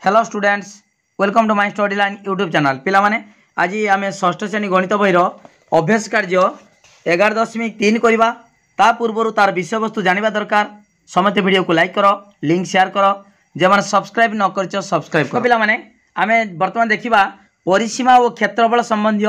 Hello students welcome to my Study Line YouTube channel पिला माने आज आम षष्ठ श्रेणी गणित बहीर अभ्यास कार्य 11.3 करवा ता पूर्व तार विषय वस्तु जाना दरकार समस्त वीडियो को लाइक करो लिंक शेयर करो जो मैंने सब्सक्राइब न कर सब्सक्राइब करो पिला माने आम बर्तमान देखा परिसीमा और क्षेत्रफल संबंधी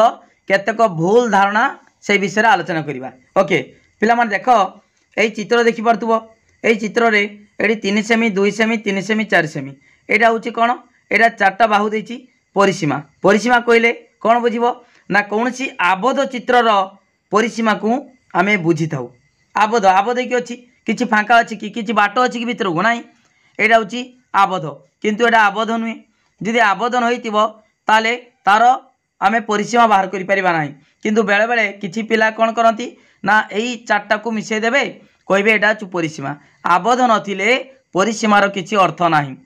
केतेक भूल धारणा से विषय आलोचना करवा ओके पिला माने देख यही चित्र देखिपु यही चित्र रे एटी 3 सेमी 2 सेमी 3 सेमी 4 सेमी एटा हूँ कौन एटा 4टा बाहु देती परिसीमा परिसीमा कहले कौन बुझब ना कौन सी आबद्ध चित्रर परिसीमा को आम बुझी था आबद्ध आबद्ध कि अच्छी किसी फाँका अच्छी कि किसी बाट अच्छी कि भितर को ना यहाँ हूँ आबद्ध किंतु एटा आबद्ध नुहे जदि आबद्ध न ताले तार आम परिसीमा बाहर करा ना किंतु बेले बेले किसी पिला कौन करती ना यही 4टा को मिसई देवे कहे एटा हूँ परिसीमा आबद्ध नथिले परिसीमार किसी अर्थ ना है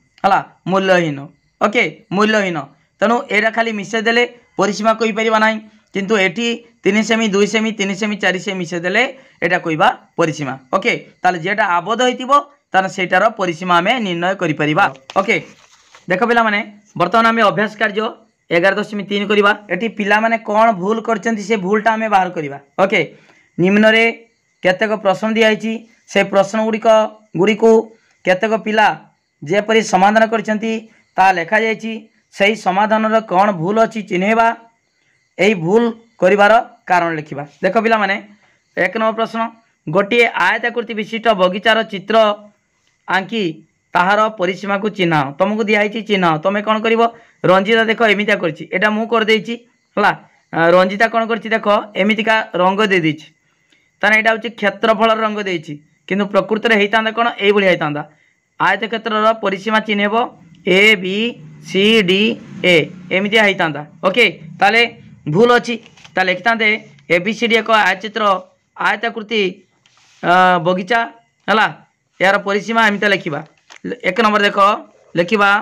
मूल्यहीन ओके मूल्यहीन तेणु एटा खाली मिसईदेले परिसीमा कहीपर ना किंतु एटी 3 सेमी 2 सेमी 3 सेमी 4 सेमी मिसईदेले एटा कहवा परिसीमा ओके ताले जेटा आबद्ध होइतिबो तार सेटार परिसीमा आम निर्णय करिपरिबा ओके देख पिला माने वर्तमान आम अभ्यास कार्य 11.3 करवा एटी पिला माने कौन भूल करछंती से भूलटा आम बाहर करवा ओके निम्न रे केतेक प्रश्न दिखाई से प्रश्न गुड़िक केतेक पिला जेपरी समाधान करछंती ता लेखा जायछि सही समाधान कौन भूल अच्छी चिन्हवा यही भूल करिवार कारण लिखा देख पिला माने 1 नंबर प्रश्न गोटे आयताकृति विशिष्ट बगीचार चित्र आंकी ताहार परिसीमा को चिन्ह तुमको दिखाई चिन्ह तुम कौन कर रंजिता देख एमितिया कर मु कर रंजिता कौन कर देख एमितिका रंग दे देछि ताने एटा हूँ क्षेत्रफल रंग देछि किंतु प्रकृति में होता कौन ये होता आयत क्षेत्र परिसीमा चिन्हब ए बी सी डी एमितिया होता ओके ताले भूल अच्छी लिखता ए बी सी डी एक आयचित्र आयताकृति बगीचा है यार परिसीमा एमती लिखा 1 नंबर देख लिखा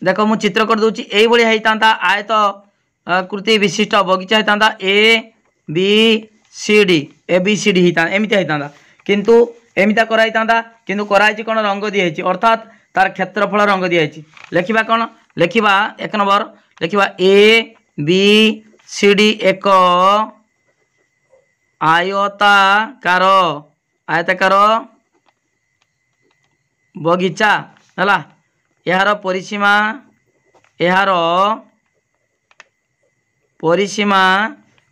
देख मु चित्र कर दूची यही होता आयत कृति विशिष्ट बगीचा होता A B C D A B C D होता एमती होता किंतु एमती कराइता किंतु कराई कौन रंग दिखाई अर्थात तार क्षेत्रफल रंग दिखाई लिखा कौन लिखा 1 नंबर लिखा ए बी सी डी एक आयताकार बगीचा है यार परिसीमा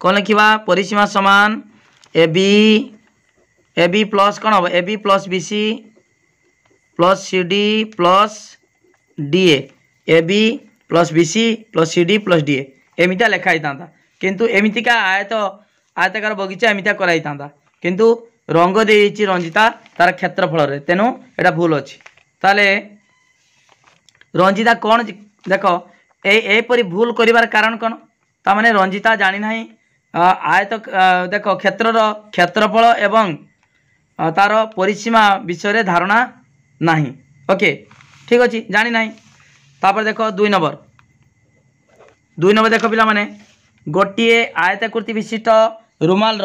कौन लिखा परिसीमा समान ए बी प्लस कौन हम A B plus B C plus C D plus D A B plus B C plus C D plus D एमती लिखाई था किंतु एमतीका आयताकार बगीचा एमती कराई था किंतु रंग दे रंजिता तार क्षेत्रफल तेणु एटा भूल अच्छी ताले रंजिता कौन देख एपरी भूल करिवार कारण कौन तामाने रंजिता जानी ना आयत देख क्षेत्रफल एवं तार परिसीमा विषय धारणा नहीं ओके ठीक अच्छे जानी ना तापर देख 2 नंबर देख पिला माने गोटे आयताकृति विशिष्ट रुमाल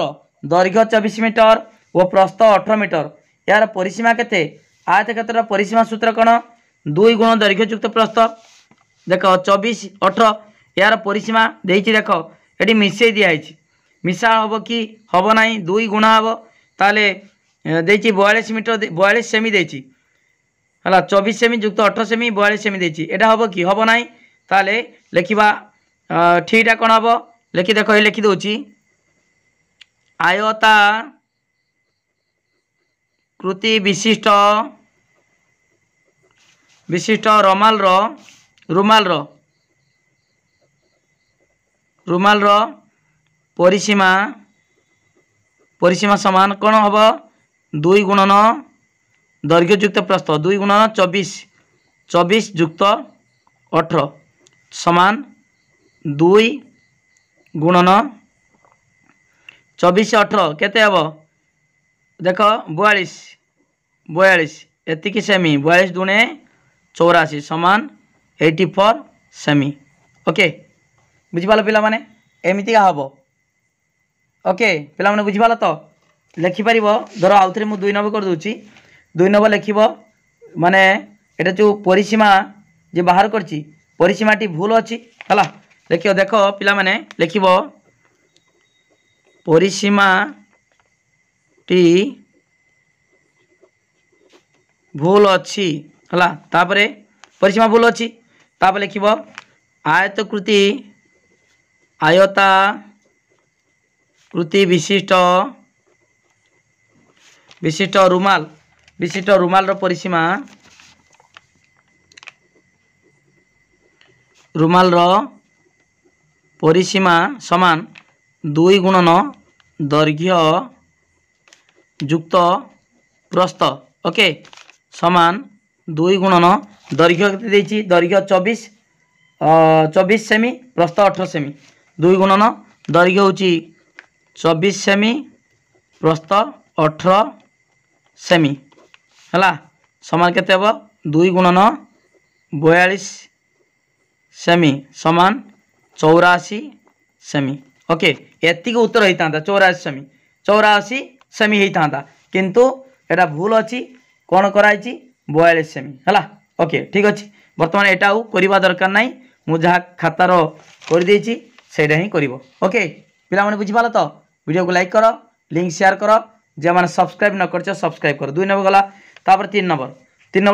दैर्घ्य 24 मीटर और प्रस्थ 18 मीटर यार परिसीमा केते आयत क्षेत्र परिसीमा सूत्र कौन 2 गुण दैर्घ्ययुक्त प्रस्थ देख 24 18 यार परिसीमा देख ये मिसई दिखाई मिसा हम कि हम ना 2 गुणा हम ताले 42 मीटर 42 सेमी देती है 24 सेमी युक्त 18 सेमी 42 सेमी देती एटा हम कि हम ना ताले लिखा ठीकटा कौन हम लिखि देख ये लिखिदे आयता कृति विशिष्ट रुमाल परिसीमा समान कौन हम 2 गुणन दैर्घ्ययुक्त प्रस्थ 2 गुणन 24 युक्त 18 समान 2 गुणन 24 18 केते हम देख 42 एतिकी सेमी 42 दुणे 84 समान 84 सेमी ओके बुझिपाल पिला माने एमती हम ओके पिला माने बुझिपाल तो लिखिपर धर आउ थे मुझे 2 नंबर कर दूची 2 नंबर लिख माने এটা जो परिसीमा जे बाहर करछि परिसीमाटी भूल अछि हला देखियो देख पिला माने लिखिबो परिसीमाटी भूल अछि हला तापरे परिसीमा भूल अछि तापर लिखिबो आयताकृति विशिष्ट विशिष्ट रुमाल रो परिसीमा समान 2 गुणन दैर्घ्य युक्त प्रस्थ ओके समान 2 गुणन दैर्घ्य केते देछि दैर्घ्य 24 सेमी प्रस्थ 18 सेमी 2 गुणन दैर्घ्य होची 24 सेमी प्रस्थ 18 सेमी हला समान केते हबो 2 गुणन 42 सेमी समान 84 सेमी ओके एति को उत्तर होता 84 सेमी होता किंतु एटा भूल अच्छी कौन कराई 42 सेमी है ओके ठीक अच्छे बर्तमान एटा करवा दरकार ना मुझे खातार कर ही कर ओके पिला माने बुझीपाल तो वीडियो को लाइक कर लिंक शेयर कर जे मैंने सब्सक्राइब न कर सब्सक्राइब कर 2 नंबर गला तापर 3 नंबर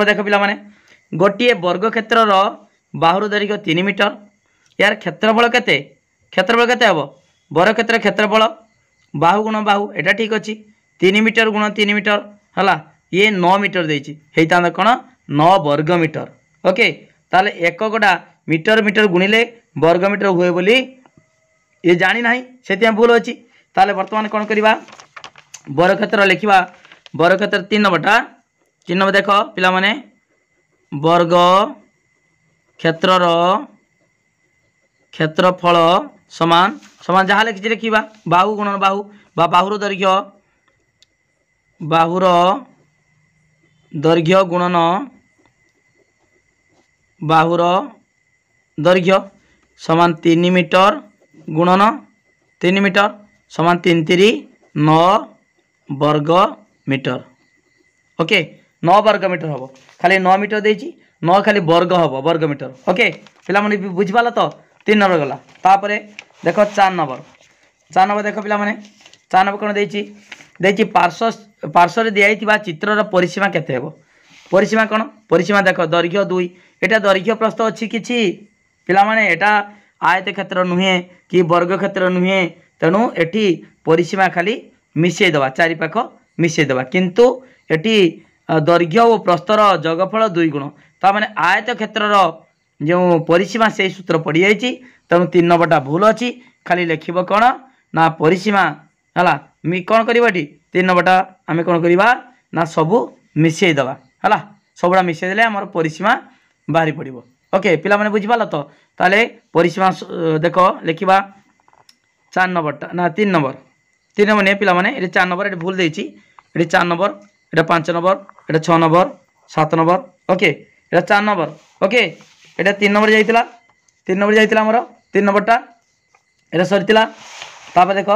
देख पिला माने गोटे वर्ग क्षेत्र बाहुर दैर्घ्य 3 मीटर यार क्षेत्रफल केते हम वर्ग क्षेत्र क्षेत्रफल बाहु गुण बाहु एटा ठीक अच्छी 3 मीटर गुण 3 मीटर है ये 9 मीटर देता कौन 9 वर्ग मीटर ओके ताले एक गोटा मीटर मीटर गुणिले वर्ग मीटर हुए बोली ये जानी ना से भूल अच्छी ताले बर्तमान कौन करवा वर्ग क्षेत्र लिखा वर्ग क्षेत्र 3 नंबर देख पिला माने वर्ग क्षेत्रर क्षेत्रफल समान जहाँ लिखी लिखा बाहु गुण बाहु बाहुर दैर्घ्य गुणन बाहुर दैर्घ्य समान 3 मीटर गुणन 3 मीटर समान 3 3 9 वर्ग मीटर ओके 9 वर्ग मीटर हम खाली 9 मीटर देछि 9 खाली वर्ग हम वर्ग मीटर ओके पिला माने बुझिपाला तो 3 नंबर गला तापरे देख 4 नंबर देख पिला माने 4 नंबर कौन देछि पार्श्व दिया चित्रर परिसीमा केते हेबो परिसीमा कौन परिसीमा देख दैर्घ्य 2 एटा दैर्घ्य प्रस्थ अच्छी किछि पिला माने एटा आयत क्षेत्र नुहे कि वर्ग क्षेत्र नुहे तेणु एटी परिसीमा खाली मिसई दवा चारि पाख मिसई दवा किंतु एटी दैर्घ्य और प्रस्थर जगफल 2 गुण ताने आयत क्षेत्रर जो परिसीमा से सूत्र पड़ जाइए तेणु 3 नंबरटा भूल अच्छी खाली लिखब कौन ना परिसीमा है कौन कर 3 नंबरटा आम कौन करवा ना सबू मिसई दवा है सबुड़ा मिसई देले आमर परिसीमा बाहरी पड़ो ओके पिला माने बुझिपाल तो ताले परिसीमा देख लिखा 4 नंबरटा ना 3 नंबर नहीं पिला माने 4 नंबर ये भूल देछि 4 नंबर ये 5 नंबर ये 6 नंबर 7 नंबर ओके ये 4 नंबर ओके ये 3 नंबर जाइतिला 3 नंबर जाइतिला हमर 3 नंबरटा ये सरीतिला तापर देख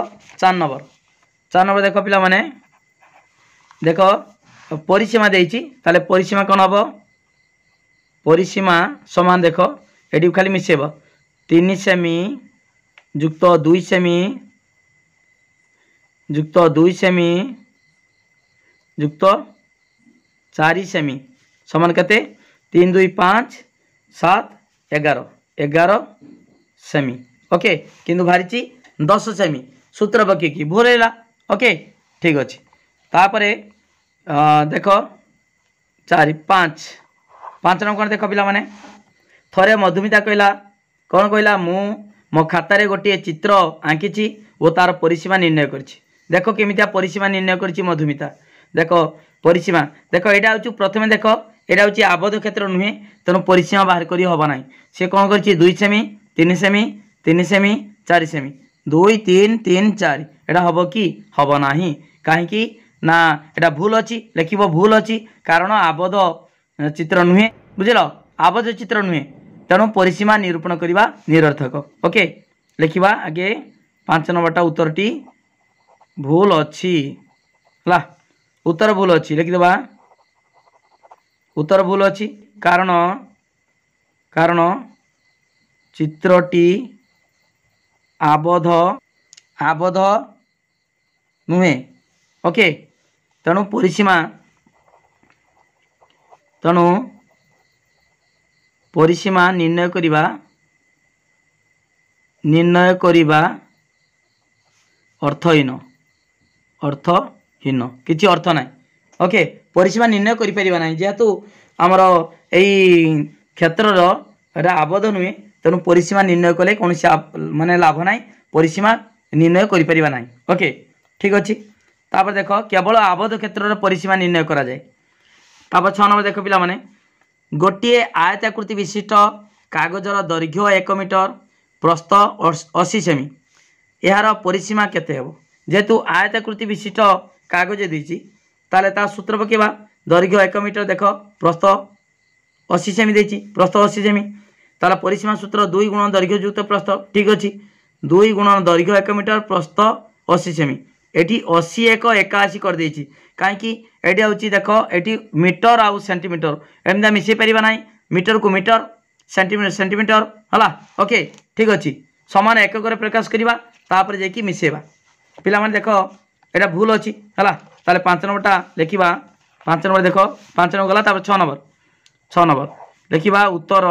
4 नंबर देख पिला माने देख परिसीमा देछि ताले परिसीमा कोन हबो परिसीमा समान देख एडी खाली मिसेब 3 सेमी युक्त 2 सेमी युक्त 2 सेमी युक्त 4 सेमी समान केते 3 2 5 7 11 सेमी ओके किंतु बाहरी 10 सेमी सूत्र पके कि भूल है ओके ठीक अच्छे तापरे देख 4 5 नंबर कौन देख पिला माने थरे मधुमिता कहला कौन कहला मु मो खातार गोटे चित्र आंकी और तार परिसीमा निर्णय करछि देख केमितिया परिसीमा निर्णय करछि मधुमिता देख परिसीमा देख यहाँ हूँ प्रथम देख यहाँ हूँ आबद्ध क्षेत्र नुहे तेणु परिसीमा बाहर करी हबा नाही से कौन कर 2 सेमी 3 सेमी 3 सेमी 4 सेमी 2 3 3 4 एटा हम कि हम ना कहीं ना एटा भूल अच्छी लिखब भूल अच्छी कारण आबद्ध चित्र नुहे बुझल आबद्ध चित्र नुहे तेणु परिसीमा निरूपण करवा निरर्थक ओके लिखा आगे 5 नंबरटा उत्तरटी भूल अच्छी है उत्तर भूल अच्छी लिखिदेवा उत्तर भूल अच्छी कारण कारण चित्रटी आबद्ध आबद्ध नुहे। ओके तेणु परिसीमा निर्णय करिबा अर्थहीन किछि अर्थ ना। ओके परिसीमा निर्णय करि परिबा नाही जेहेतु आमर एई क्षेत्रर एटा आबद्ध नुहे तेणु परिसीमा निर्णय कले कौन माने लाभ ना परिसीमा निर्णय करि परिबा नाही। ओके ठीक अच्छे तापर देख केवल आबद्ध क्षेत्र परिसीमा निर्णय करा जाए। तापर 6 नंबर देख पिला माने गोटे आयताकृति विशिष्ट कागजर दैर्घ्य 1 मीटर प्रस्थ 80 सेमी यार परिसीमा केते हेबो जेहेतु आयताकृति विशिष्ट कागज देछि ताले ता सूत्र पकेबा दैर्घ्य 1 मीटर देख प्रस्थ 80 सेमी देछि प्रस्थ 80 सेमी ताला परिसीमा सूत्र 2 गुण दैर्घ्य युक्त प्रस्थ ठीक अछि 2 गुण दैर्घ्य 1 मीटर प्रस्थ 80 सेमी एटी 80 1 81 कर देछि काहेकि एटी होछि देख एटी मीटर आउ सेंटीमीटर एमदा मिसै परिबा नाही मीटर को मीटर सेंटीमीटर सेंटीमीटर हला। ओके ठीक अछि समान एकक रे प्रकाश करिबा तापर जे कि मिसेबा पिला माने देख एटा भूल अछि हला ताले 5 नंबरटा लिखिबा 5 नंबर देख 5 नंबर गला तापर 6 नंबर लिखिबा उत्तर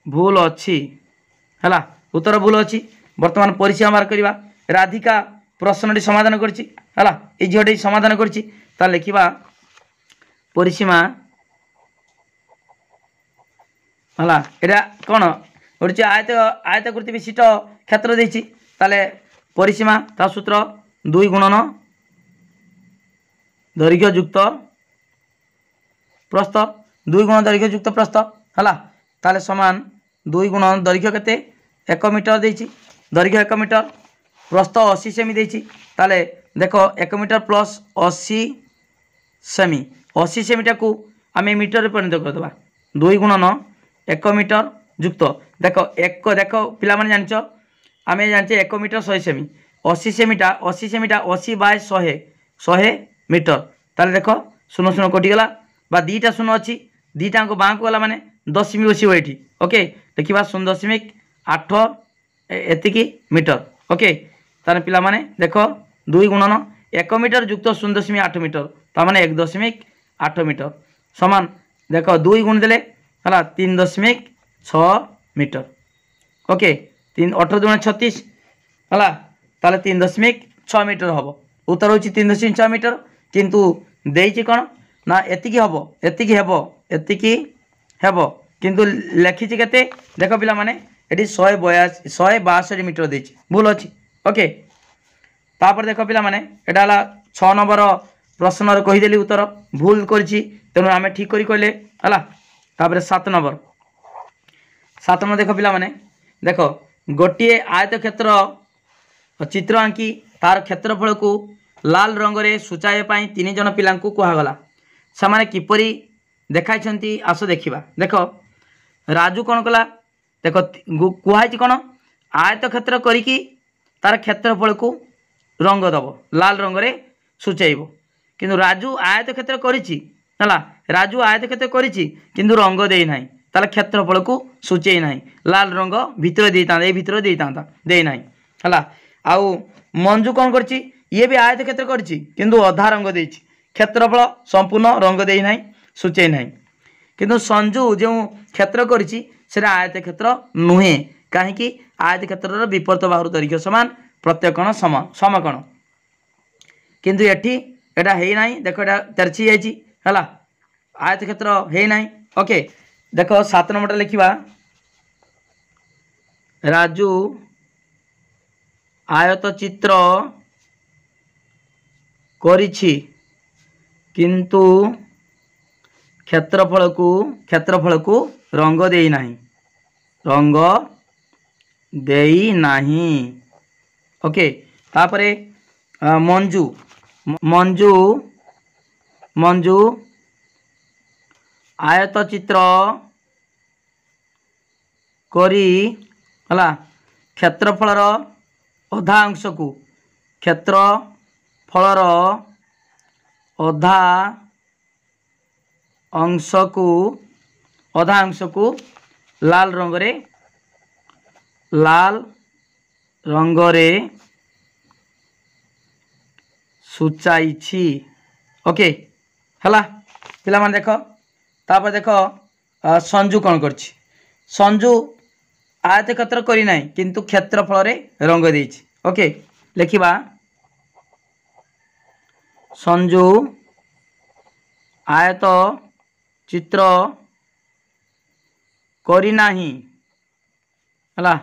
भूल अछि हला उत्तर भूल अछि। वर्तमान परिसीमा मार करिबा राधिका प्रश्नटी समाधान करछि हला ए झियोटी समाधान करछि ता लिखिबा परिसीमा हला एटा कोन ओरछि आयताकृति विशिष्ट क्षेत्र देछि ताले परिसीमा ता सूत्र 2 गुणन दैर्घ्य युक्त प्रस्थ 2 गुण दैर्घ्य युक्त प्रस्थ हला ताले समान 2 गुण दैर्घ्य केते 1 मीटर देछि दैर्घ्य 1 मीटर प्रस्थ 80 सेमी देछि ताले देखो 1 मीटर प्लस 80 सेमी 80 सेमीटा को आम मीटर रे परिणत कर देबा 2 गुणन 1 मीटर युक्त देखो एक देखो पिला माने जानछ आम जानछे 1 मीटर 100 सेमी 80 सेमीटा 80 बाय 100 मीटर ताले देखो 0 0 कटि गला बा दीटा 0 अछि दीटा को बाँ को गला माने 10 सेमी बसिबो एठी। ओके देखिबा 0.8 एतिकी मीटर। ओके ताने पिला माने देखो 2 गुणन 1 मीटर युक्त 0.8 मीटर ता माने 1.8 मीटर समान देखो 2 गुण देले हला 3.6 मीटर। ओके 3 18 गुण 36 हला ताले 3.6 मीटर हबो उत्तर होची 3.6 मीटर किंतु देइछि कोन ना एतिकी हेबो किंतु लेखिछि केते देखो पिला माने एटी 162 मीटर देइछि भूल अछि। ओके तापर देखो पिला माने एटा हला 6 नंबर प्रश्न रे कहि देली उत्तर भूल करछि तेनु आमे ठीक करी कहले हला। तापर 7 नंबर देखो पिला माने देखो गोटे आयत क्षेत्र चित्र आंकी तार क्षेत्रफल को लाल रंग रे सूचाए पाई 3 जन पिला को कहा गला समाने किपरि देखाइछंती आसो देखिबा। देखो राजू कोन कला देखो कुहाइछि कोन आयत क्षेत्र करिकी तार क्षेत्रफल को रंग दबो लाल रंग रे सूचाइबो किंतु राजू आयत क्षेत्र करिछि हला राजू आयत क्षेत्र करिछि किंतु रंग देई नाही ताले क्षेत्रफल को सूचेई नाही लाल रंग भितर देइता ए भितर देइता देई नाही हला। आउ मंजू कोन करछि ये भी आयत क्षेत्र करछि किंतु अधा रंग देइछि क्षेत्रफल संपूर्ण रंग देई नाही सूचेई नाही किंतु संजू जो क्षेत्र करछि सेरा आयत क्षेत्र नुहे काहे कि आयत क्षेत्र विपरीत बाहु दैर्घ्य समान प्रत्येकण समकोण किंतु एठी एटा हेई नाही देखो एटा तेरछि जाइछि हला आयत क्षेत्र हेई नाही। ओके देखो 7 नंबर लिखिबा राजू आयत चित्र करिछि किंतु क्षेत्रफल को रंग देई नाही ओके तापरे मंजू आयत चित्र करी हला क्षेत्रफलर अधा अंश को क्षेत्रफलर ଅଧା ଅଂଶକୁ ଲାଲ ରଙ୍ଗରେ ସୂଚାଇଛି। ओके हला पिला माने देख तापर देख संजू कौन करछि संजू आयत क्षेत्र करी नाही किंतु क्षेत्रफल रे रंग देछि। ओके लिखिबा संजू आयत चित्र करी नाही हला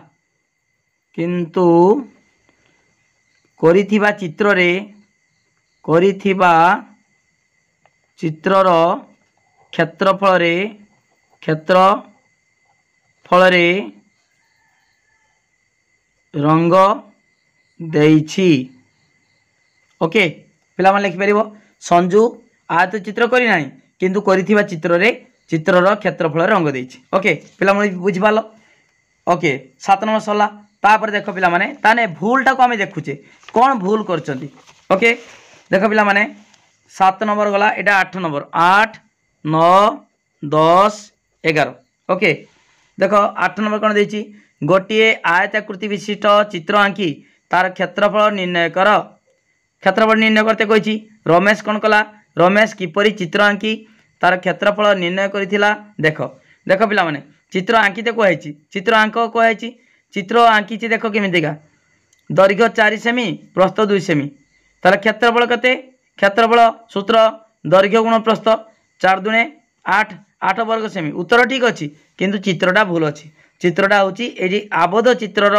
किंतु करिथिबा चित्रर क्षेत्रफल रे रंग देइछि। ओके पिला मन लिखि परिबो संजू आयत चित्र करी नाही किंतु करिथिबा चित्रर क्षेत्रफल रंग देइछि। ओके पिला मन बुझि पालो। ओके 7 नंबर सरला तापर देखो पिला माने ताने भूलटा को हमें देखुचे कौन भूल करचंती। ओके देखो पिला माने 7 नंबर गला एटा 8 नंबर 8 9 10 11। ओके देखो 8 नंबर कौन देछि गोटे आयताकृति विशिष्ट चित्र आंकी तार क्षेत्रफल निर्णय कर। क्षेत्रफल निर्णय करते कहिछि रमेश कौन कला रमेश किपरि चित्र आंकी तार क्षेत्रफल निर्णय करिथिला। देखो देखो पिला माने चित्र आंकीते कहैछि चित्र आंक कहैछि चित्र आंकीछि देखो केमितिका दैर्घ्य 4 सेमी प्रस्थ 2 सेमी तार क्षेत्रफल कते क्षेत्रफल सूत्र दैर्घ्य गुण प्रस्थ 4 दुणे 8 8 वर्ग सेमी उत्तर ठीक अच्छी किंतु चित्रटा भूल अच्छी चित्रटा होची एजी आबद्ध चित्रर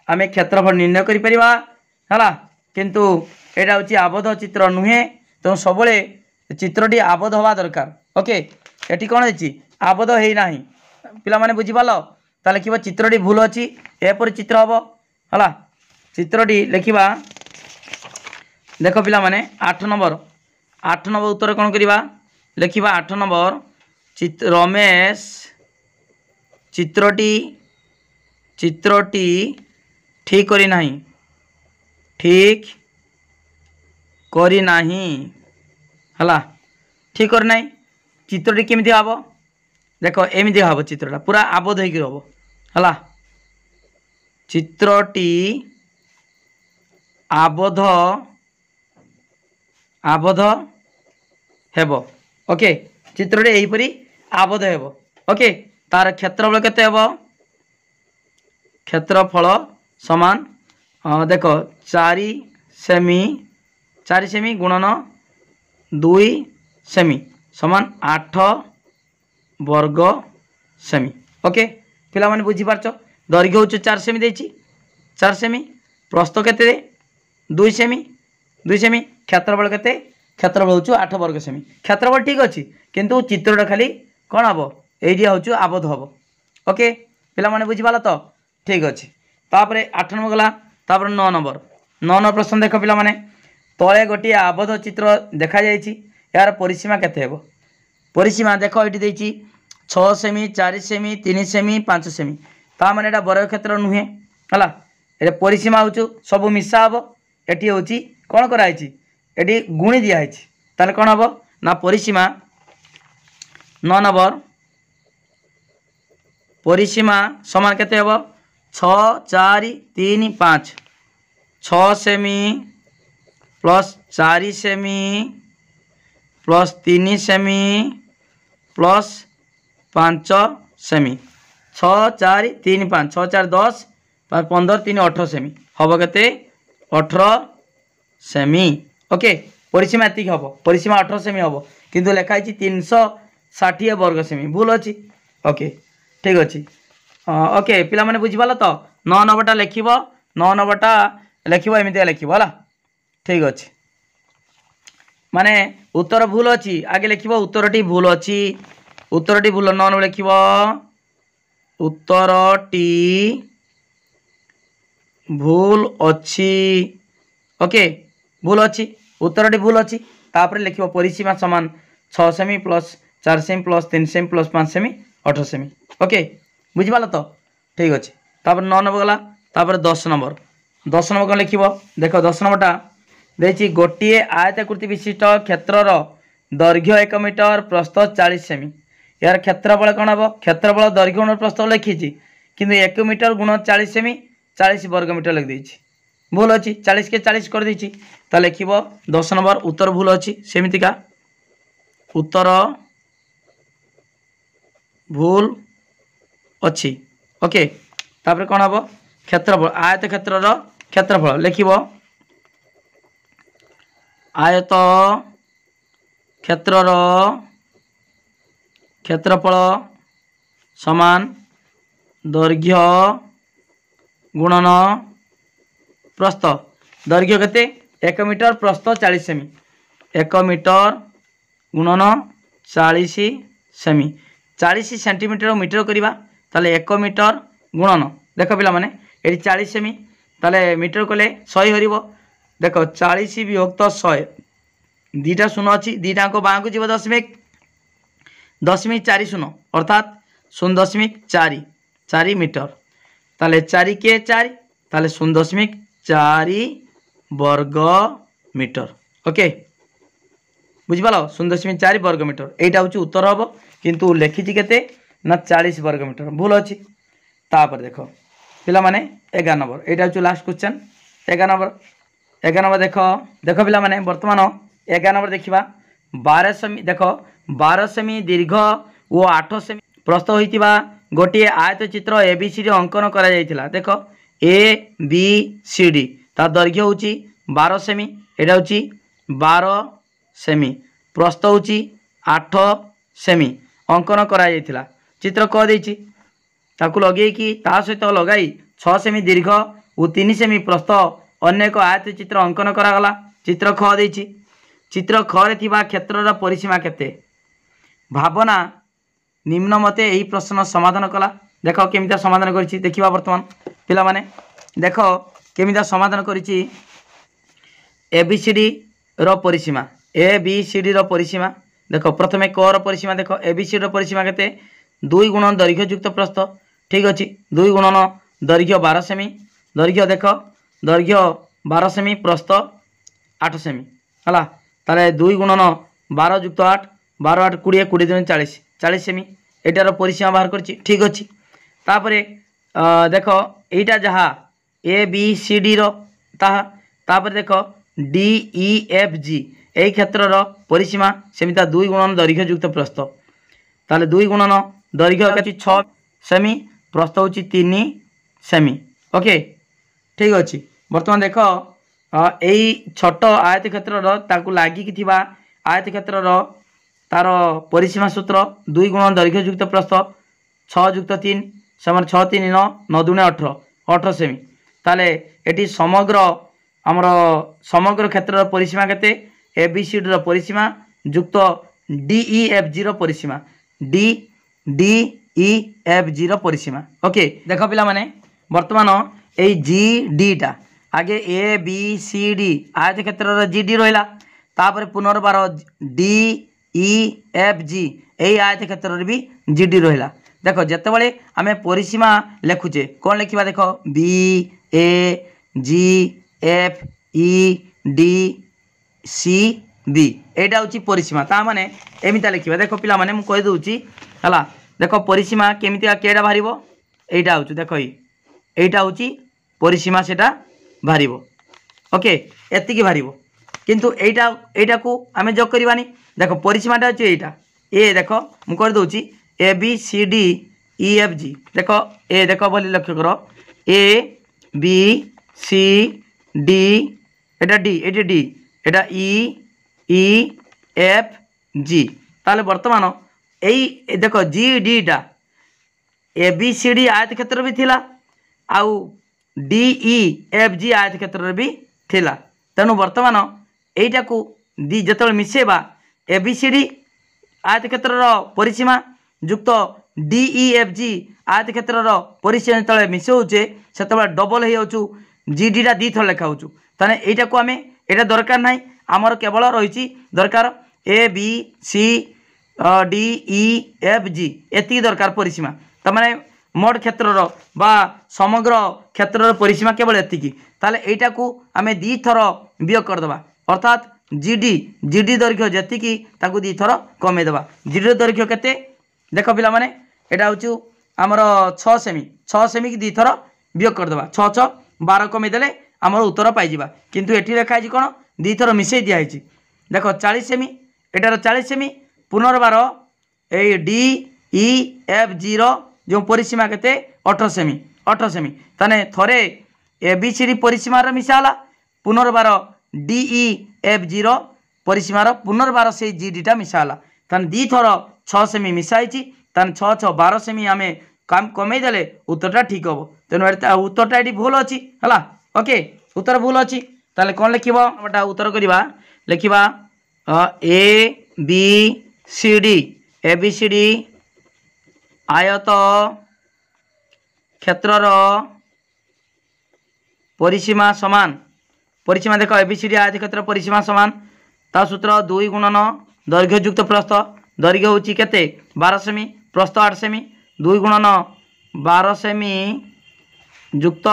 आमे क्षेत्रफल निर्णय करि परिबा हला किंतु एटा होची आबद्ध चित्र नुहे तो सबले चित्रटी आबद्ध हवा दरकार। ओके एटी कोन हेची आबद्ध हेई नाही पिला माने बुझि पालो ताले किबा चित्रटी भूल अच्छी एपर चित्र हबो हला चित्रटी लिखिबा। देख पिला माने 8 नंबर उत्तर कौन करिबा लिखिबा 8 नंबर रमेश चित्रटी ठीक करी नाही हला ठीक करी नाही चित्रटी केमिति हबो देखो एमिति हबो चित्रटा पूरा आबद्ध होइकि हबो हला चित्रटी आबद्ध हेबो। ओके चित्रटे एहीपरी आबद्ध हेबो। ओके तार क्षेत्रफल केते हेबो क्षेत्रफल समान देखो 4 सेमी गुणन 2 सेमी समान 8 वर्ग सेमी। ओके पिला माने बुझी पारछ दैर्घ्य होछ 4 सेमी देछि 4 सेमी प्रस्थ केते 2 सेमी क्षेत्रफल केते क्षेत्रफल होछ 8 वर्ग सेमी क्षेत्रफल ठीक अच्छी किंतु चित्रटा खाली कौन हम एरिया होछ आबद्ध हम। ओके पिला माने बुझी पाला तो ठीक अच्छे तापर 8 नंबर गला तापर 9 नंबर प्रश्न देख पिला माने तले गोटे आबद्ध चित्र देखा जायछि यार परिसीमा केते हेबो परिसीमा देखो एटी देछि 6 सेमी 4 सेमी 3 सेमी 5 सेमी ता माने एटा वर्ग क्षेत्र नुहे हला ए परिसीमा होछ सब मिसा हबो एटी होछि कौन कराई एटी गुणी दिखाई ताले कौन हम ना परिसीमा 9 नंबर परिसीमा समान केते हम 6 4 3 5 6 semi plus 4 semi plus 3 semi plus 5 semi 6 4 3 5 6 4 10 15 3 18 semi हम केते 18 सेमी। ओके परिसीमा एति हम परिसीमा 18 सेमी हम किंतु लिखाई 360 वर्ग सेमी भूल अच्छी। ओके ठीक अच्छे ओके पिला माने बुझी पाला तो 9 नंबरटा लिखिबो 9 नंबरटा लिखिबो एमितिया लिखिबो हला ठीक अच्छे माने उत्तर भूल अच्छी आगे लिखिबो उत्तरटी भूल अच्छी उत्तरटी भूल 9 नंबर लिखिबो उत्तरटी भूल अच्छी। ओके भूल अच्छी उत्तरटी भूल अच्छी तापर लिखिबो परिसीमा समान 6 semi plus 4 semi plus 3 semi plus 5 semi 18 semi. Okay बुझी पाला तो ठीक अच्छे तापर 9 नंबर गला तापर 10 नंबर कौन लिखिबो देखो 10 नंबरटा देखिए गोटे आयताकृति विशिष्ट क्षेत्रर दैर्घ्य 1 मीटर प्रस्थ 40 सेमी। यार क्षेत्रफल कौन हम क्षेत्रफल दैर्घ्य गुण प्रस्थ लिखी कि 1 मीटर गुण 40 सेमी 40 वर्ग मीटर लिख देछि भूल अच्छी 40 के 40 कर देछि तो लिख 10 नंबर उत्तर भूल अच्छी सेमितिका उत्तर भूल अच्छी ओके। तापर कौन हम क्षेत्रफल आयत क्षेत्रर क्षेत्रफल लिख आयत क्षेत्रर क्षेत्रफल समान दैर्घ्य गुणन प्रस्थ दैर्घ्य केते 1 मीटर प्रस्थ 40 सेमी 1 मीटर गुणन 40 सेमी 40 सेंटीमीटर मीटर करवा ताले 1 मीटर गुणन देख पिला माने ये 40 सेमी ताले मीटर कले 100 हरिबो देख 40 विभक्त 100 दीटा शून्य अच्छी दीटा को बाँ को जीव दशमिक 0.40 अर्थात 0.4 मीटर ताले 4 के 4 ताले 0.4 वर्ग मीटर ओके बुझिपाल 0.4 वर्ग मीटर एटा हूँ उत्तर हम किंतु लिखी के ना 40 वर्ग मीटर भूल अच्छी तापर देख पिला माने 11 नंबर एटा हूँ लास्ट क्वेश्चन 11 नंबर देख देख पिला माने वर्तमान 11 नंबर देखा 12 सेमी देख 12 सेमी दीर्घ और 8 सेमी प्रस्थ होता गोटे आयत चित्र एबीसीडी अंकन करा जायतिला देख ए बी सी डी तार दैर्घ्य हूँ 12 सेमी एटा हूँ 12 सेमी प्रस्थ हूँ 8 सेमी अंकन करा जायतिला चित्र कह देछि ताकू लगेकी ता सहित लगाई 6 सेमी दीर्घ और 3 सेमी प्रस्थ अन्य एक आयत चित्र अंकन करागला चित्र ख देछि चित्र ख रे थिबा क्षेत्रर परिसीमा केते भावना निम्न मते यही प्रश्न समाधान कला देख केमिता समाधान करिछि देखिबा वर्तमान पिला माने देख केमिता समाधान करिछि एबीसीडी रो परिसीमा एबीसीडी रो परिसीमा देख प्रथमे क रो परिसीमा देख एबीसीडी रो परिसीमा केते 2 गुणन दैर्घ्य युक्त प्रस्थ ठीक अछि 2 गुणन दैर्घ्य 12 सेमी दैर्घ्य देख दैर्घ्य 12 सेमी प्रस्थ 8 सेमी हला ताले 2 गुणन 12 युक्त 8 12 8 20 20 दुनी 40 40 सेमी एटार परिसीमा बाहर करछि ठीक अछि तापरे देख एटा जहा ए बी सी डी रो ताहा तापरे देख डी ई एफ जी एई क्षेत्रर परिसीमा सेमिता 2 गुणन दैर्घ्य युक्त प्रस्थ ताले 2 गुणन दैर्घ्य अछि 6 सेमी प्रस्थ होछि 3 सेमी ओके ठीक अछि वर्तमान देख यही छोट आयत क्षेत्रर ताकू लागिकी थिबा आयत क्षेत्रर तार परिसीमा सूत्र 2 गुण दैर्घ्य युक्त प्रस्थ 6 युक्त 3 समान 6 3 9 9 दूने 18 18 सेमी ताले एटी समग्र आमर समग्र क्षेत्रर परिसीमा केते एबीसीडी रो परिसीमा युक्त डीईएफजी रो परिसीमा डीईएफजी रो परिसीमा ओके देख पिला माने वर्तमान एई जी डीटा आगे ए बी सी डी आयत क्षेत्र जी डी रहा तापर पुनर्बार डी ई एफ जी यही आयत क्षेत्र भी जी डी रहा देख जिते आम परिसीमा लिखुचे कौन लिखा देख B A G F E D C B एटा हूँ परिसीमा ता माने एमिता लिखा देख पिला माने मु कहि दउची हला देख परिसीमा केमितिया केडा बाहरिबो एटा हूँ देख एटा हूँ परिसीमा सेटा बाहरिबो ओके एतिकी बाहरिबो किंतु एटा को आम जोग करवानी देख परिसीमाटा अच्छे एटा ए देख मु कर दउची A B C D E F G देख ए देख बोली लक्ष्य कर ए बी सी डी एटा डी एटा डी एटा ई एफ जी ताले वर्तमान यही देख जी डीटा ए बी सी डी आयत क्षेत्र भी थिला आउ डीई एफ जी आयत क्षेत्र भी थिला तेणु वर्तमान यहीटा को दी जो मिसेबा ए बी सी डी आयत क्षेत्र परिसीमा युक्त डीई एफ जी आयत क्षेत्र परिसीमा जो मिसौचे से डबल हो जी डीटा दी थर लेखा हो ताने यहीटा को आम यहाँ दरकार ना आमर केवल रही दरकार A B C D E F G एति दरकार परिसीमा तमाने मोड क्षेत्रर बा समग्र क्षेत्रर परिसीमा केवल एतिकी ताले एटा को आमे दी थर वियोग करदबा अर्थात जीडी दैर्घ्य जेतिकी ताकू दी थर कमे देबा। जीडी दैर्घ्य केते देख पिला माने एटा होचु हमर 6 सेमी की दी थर वियोग करदबा 6 6 12 कमे देले हमर उत्तर पाई जिबा। किंतु एठी लिखा है कोन दी थर मिसई दिया है देख 40 सेमी एटार 40 सेमी पुनर्बार A D E F G जो परिसीमा केते 18 सेमी ताने थरे ए बी सी डी परिसीमार मिसाला पुनर्बार डी ई एफ जी परिसीमार पुनर्बार से जी डीटा मिसाला ताने दी थर 6 सेमी मिसाई ताने 6 6 12 सेमी आमे काम कमे देले उत्तरटा ठीक हम तेणु उत्तरटा ये भूल अच्छी है। ओके उत्तर भूल अच्छी ताले कौन लिख उत्तर करवा लिखा ए बी सी डी आयत क्षेत्रर परिसीमा समान परिसीमा देख ए बी सी डी आयत क्षेत्र परिसीमा समान ता सूत्र 2 गुणन दैर्घ्य युक्त प्रस्थ दैर्घ्य होची केते 12 सेमी प्रस्थ 8 सेमी 2 गुणन 12 सेमी युक्त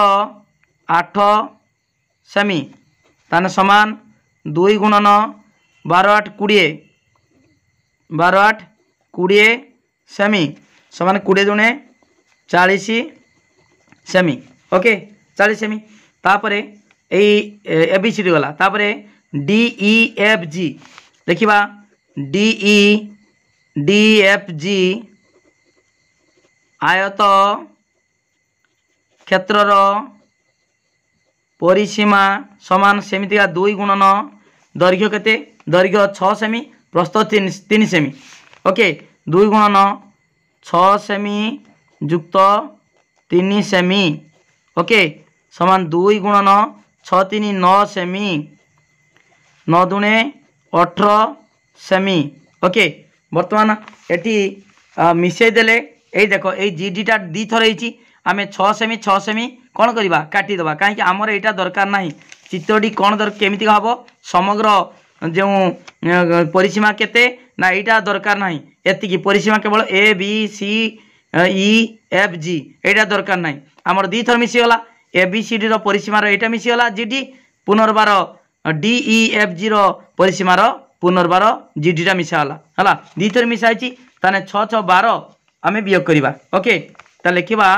8 सेमी ताने समान 2 गुणन 12 8 20 12 8 20 सेमी समान 20 दुणे 40 सेमी। ओके 40 सेमी तापरे ए बी सी डी गला तापरे डी ई एफ जी देखिबा डी एफ जी आयत क्षेत्रर परिसीमा समान सेमितिका 2 गुणन दैर्घ्य केते दैर्घ्य 6 सेमी प्रस्थ 3 सेमी। ओके 2 गुणन 6 सेमी युक्त 3 सेमी ओके समान 2 गुणन 6 3 9 सेमी 9 दुणे 18 सेमी। ओके बर्तमान एटी मिसई देले ए देखो ए जी डीटा दी थर होती आम 6 सेमी कौन करवा काटिदेवा कहीं आमर यहाँ दरकार ना चित्रटी कौन केमी हम समग्र जो परिसीमा केते ना यहाँ दरकार ना एति परिसीमा केवल ए बी सी ई एफ जी यहाँ दरकार ना आमर दी थर मिसीगला ए बी सी डी परिसीमार यहाँ मिसीगला जी डी पुनर्बार डी ई एफ जी परिसीमार पुनर्बार जी डीटा मिसाला है दी थर मिसाई ताने 6 6 12 आम वियोग करवा। ओके ता लिखा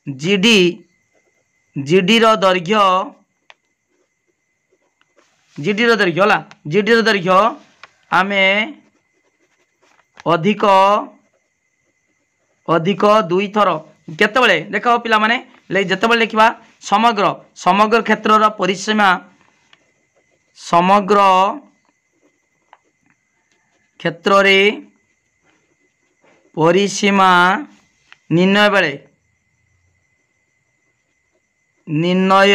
जीडी दैर्घ्य है जीडी दैर्घ्य आम अधिक अधिक 2 थर केतबेले देख पिला माने जेतेबेले लिखा समग्र क्षेत्रर परिसीमा समग्र क्षेत्र रे परिसीमा निर्णय बेले निर्णय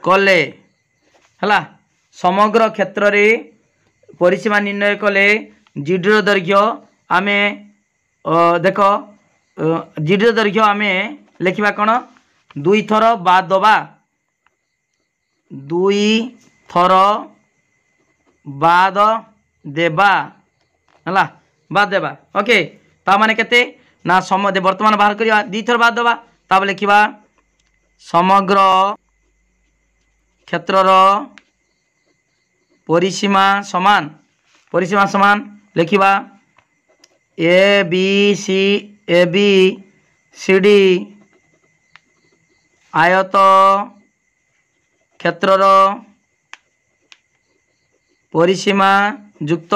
कले हला समग्र क्षेत्र रे परिसीमा निर्णय कले जीडी दैर्घ्य आमे देख जीडी दैर्घ्य आमे लिखा कौन 2 थर बाद दबा 2 थर बाद देबा हला बाद देबा। ओके ता माने केते ना सम वर्तमान बाहर करिया 2 थर बाद देबा ताब लिखा समग्र क्षेत्रर परिसीमा समान लिखा ए बी सी डी आयत क्षेत्रर परिसीमा युक्त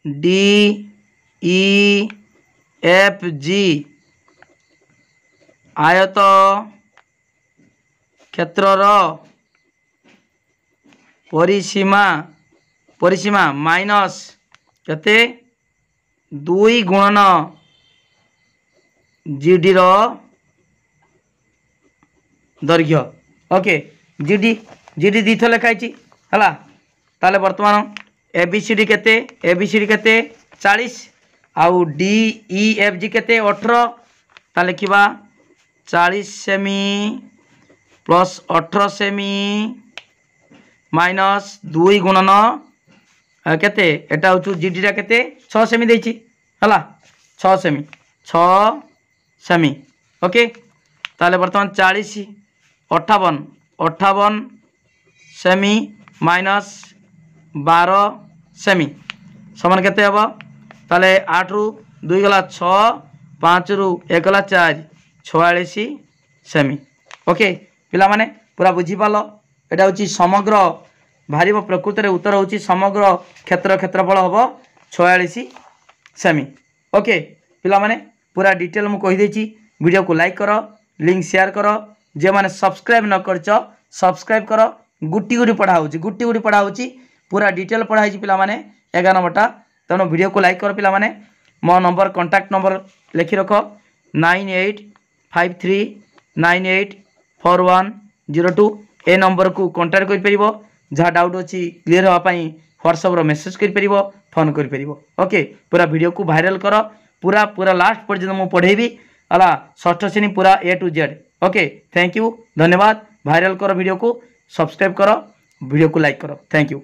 डी ई एफ जी आयत क्षेत्रर परिसीमा माइनस केते 2 गुणन जीडी दैर्घ्य। ओके जीडी दी थर लिखाई है ताले वर्तमान ए बी सी डी केते 40 आउ डी ई एफ जी केते 18 ता लिखा 40 सेमी प्लस 18 सेमी माइनस 2 गुणन केते एटा हूँ जीडीटा केते 6 सेमी देछि हला 6 सेमी 6 सेमी। ओके ताले बर्तमान 40 58 58 सेमी माइनस 12 सेमी समान केते हबो ताले 8 रु 2 गला 6 5 रु 1 गला 4 46 सेमी। ओके पिला माने पूरा बुझी पालो एटा होची समग्र भारिब प्रकृति रे उत्तर होची समग्र क्षेत्रफल हबो 46 सेमी। ओके पिला माने पूरा डिटेल मु कहि देची वीडियो को लाइक करो लिंक शेयर करो जे माने सब्सक्राइब न करछ सब्सक्राइब करो गुटी गुटी पढ़ा होची पूरा डिटेल पढ़ाई पिला माने 11 नंबरटा तेणु वीडियो को लाइक करो पिला माने मो नंबर कांटेक्ट नंबर लिखि रखो 9853984102 ए नंबर को कांटेक्ट कर परिबो जहाँ डाउट अच्छी क्लीयर होगापाई व्हाट्सएप मेसेज कर परिबो फोन कर परिबो। ओके पूरा वीडियो को वायरल करो पूरा लास्ट पर्यंत मुझे पढ़ेबी अला षष्ठ श्रेणी पूरा A to Z। Okay thank you धन्यवाद वायरल करो वीडियो को सब्सक्राइब करो वीडियो को लाइक करो थैंक यू।